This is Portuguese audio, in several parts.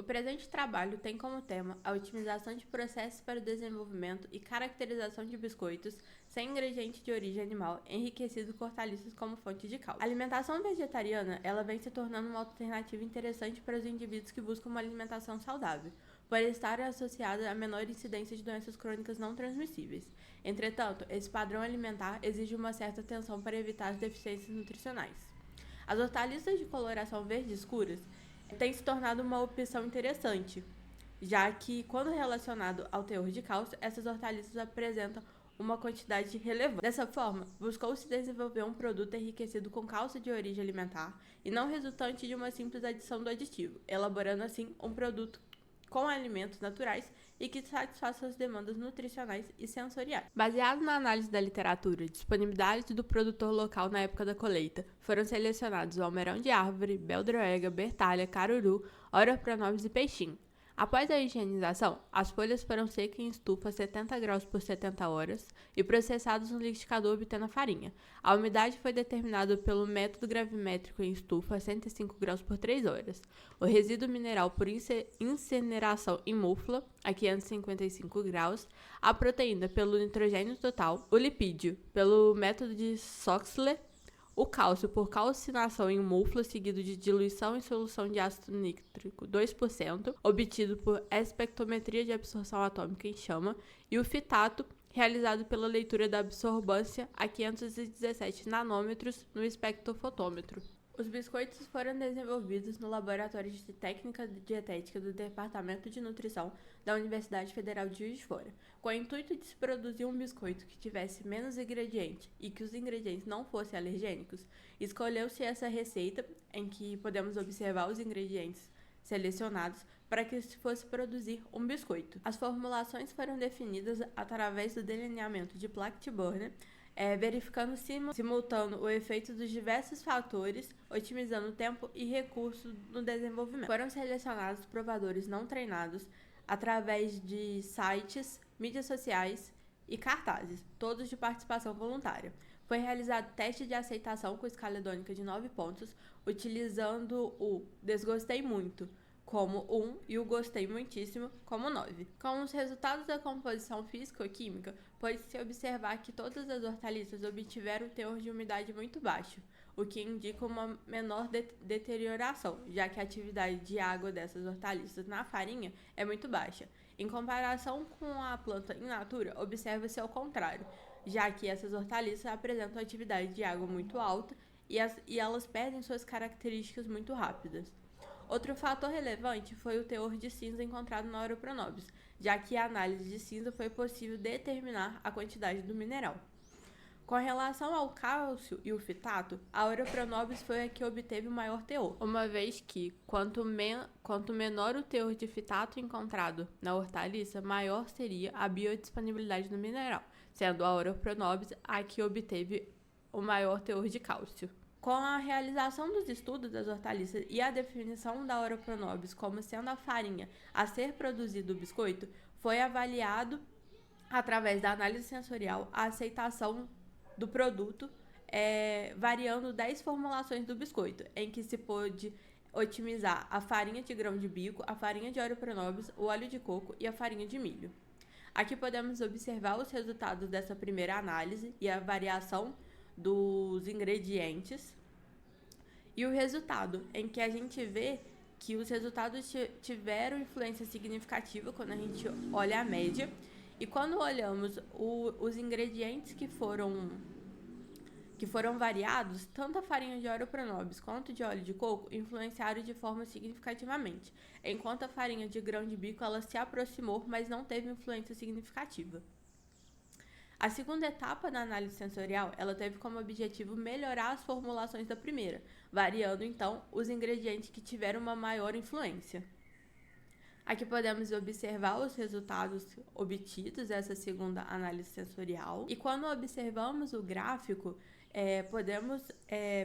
presente trabalho tem como tema a otimização de processos para o desenvolvimento e caracterização de biscoitos sem ingrediente de origem animal, enriquecido com hortaliças como fonte de cálcio. A alimentação vegetariana, ela vem se tornando uma alternativa interessante para os indivíduos que buscam uma alimentação saudável, por estar associada a menor incidência de doenças crônicas não transmissíveis. Entretanto, esse padrão alimentar exige uma certa atenção para evitar as deficiências nutricionais. As hortaliças de coloração verde escuras têm se tornado uma opção interessante, já que, quando relacionado ao teor de cálcio, essas hortaliças apresentam uma quantidade relevante. Dessa forma, buscou-se desenvolver um produto enriquecido com cálcio de origem alimentar e não resultante de uma simples adição do aditivo, elaborando assim um produto com alimentos naturais e que satisfaça as demandas nutricionais e sensoriais. Baseado na análise da literatura e disponibilidade do produtor local na época da colheita, foram selecionados o almeirão de árvore, beldroega, bertalha, caruru, ora pronobis e peixinho. Após a higienização, as folhas foram secas em estufa a 70 graus por 70 horas e processadas no liquidificador obtendo a farinha. A umidade foi determinada pelo método gravimétrico em estufa a 105 graus por 3 horas. O resíduo mineral por incineração em mufla a 555 graus. A proteína pelo nitrogênio total. O lipídio pelo método de Soxhler. O cálcio por calcinação em mufla, seguido de diluição em solução de ácido nítrico 2%, obtido por espectrometria de absorção atômica em chama, e o fitato, realizado pela leitura da absorbância a 517 nanômetros no espectrofotômetro. Os biscoitos foram desenvolvidos no Laboratório de Técnica Dietética do Departamento de Nutrição da Universidade Federal de Juiz de Fora, com o intuito de se produzir um biscoito que tivesse menos ingredientes e que os ingredientes não fossem alergênicos. Escolheu-se essa receita, em que podemos observar os ingredientes selecionados para que se fosse produzir um biscoito. As formulações foram definidas através do delineamento de Plackett-Burner, verificando simultâneo o efeito dos diversos fatores, otimizando tempo e recursos no desenvolvimento. Foram selecionados provadores não treinados através de sites, mídias sociais e cartazes, todos de participação voluntária. Foi realizado teste de aceitação com escala hedônica de 9 pontos, utilizando o desgostei muito como 1 e o gostei muitíssimo como 9. Com os resultados da composição físico-química, pode-se observar que todas as hortaliças obtiveram um teor de umidade muito baixo, o que indica uma menor deterioração, já que a atividade de água dessas hortaliças na farinha é muito baixa. Em comparação com a planta in natura, observa-se ao contrário, já que essas hortaliças apresentam atividade de água muito alta e elas perdem suas características muito rápidas. Outro fator relevante foi o teor de cinza encontrado na Ora pronobis, já que a análise de cinza foi possível determinar a quantidade do mineral. Com relação ao cálcio e o fitato, a Ora pronobis foi a que obteve o maior teor, uma vez que, quanto menor o teor de fitato encontrado na hortaliça, maior seria a biodisponibilidade do mineral, sendo a Ora pronobis a que obteve o maior teor de cálcio. Com a realização dos estudos das hortaliças e a definição da Ora pronobis como sendo a farinha a ser produzido o biscoito, foi avaliado, através da análise sensorial, a aceitação do produto, variando 10 formulações do biscoito, em que se pôde otimizar a farinha de grão de bico, a farinha de Ora pronobis, o óleo de coco e a farinha de milho. Aqui podemos observar os resultados dessa primeira análise e a variação dos ingredientes e o resultado, em que a gente vê que os resultados tiveram influência significativa quando a gente olha a média, e quando olhamos os ingredientes que foram variados, tanto a farinha de Ora pronobis quanto de óleo de coco influenciaram de forma significativamente, enquanto a farinha de grão de bico ela se aproximou, mas não teve influência significativa. A segunda etapa da análise sensorial, ela teve como objetivo melhorar as formulações da primeira, variando então os ingredientes que tiveram uma maior influência. Aqui podemos observar os resultados obtidos dessa segunda análise sensorial. E quando observamos o gráfico, podemos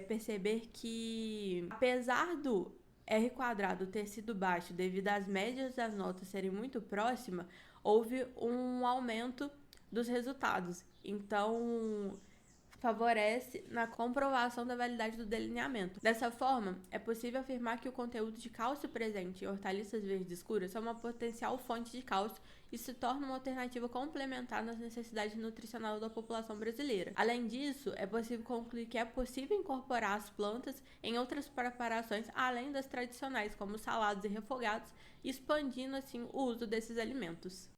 perceber que, apesar do R quadrado ter sido baixo devido às médias das notas serem muito próximas, houve um aumento dos resultados. Então, favorece na comprovação da validade do delineamento. Dessa forma, é possível afirmar que o conteúdo de cálcio presente em hortaliças verdes escuras são uma potencial fonte de cálcio e se torna uma alternativa complementar nas necessidades nutricionais da população brasileira. Além disso, é possível concluir que é possível incorporar as plantas em outras preparações além das tradicionais, como saladas e refogados, expandindo assim o uso desses alimentos.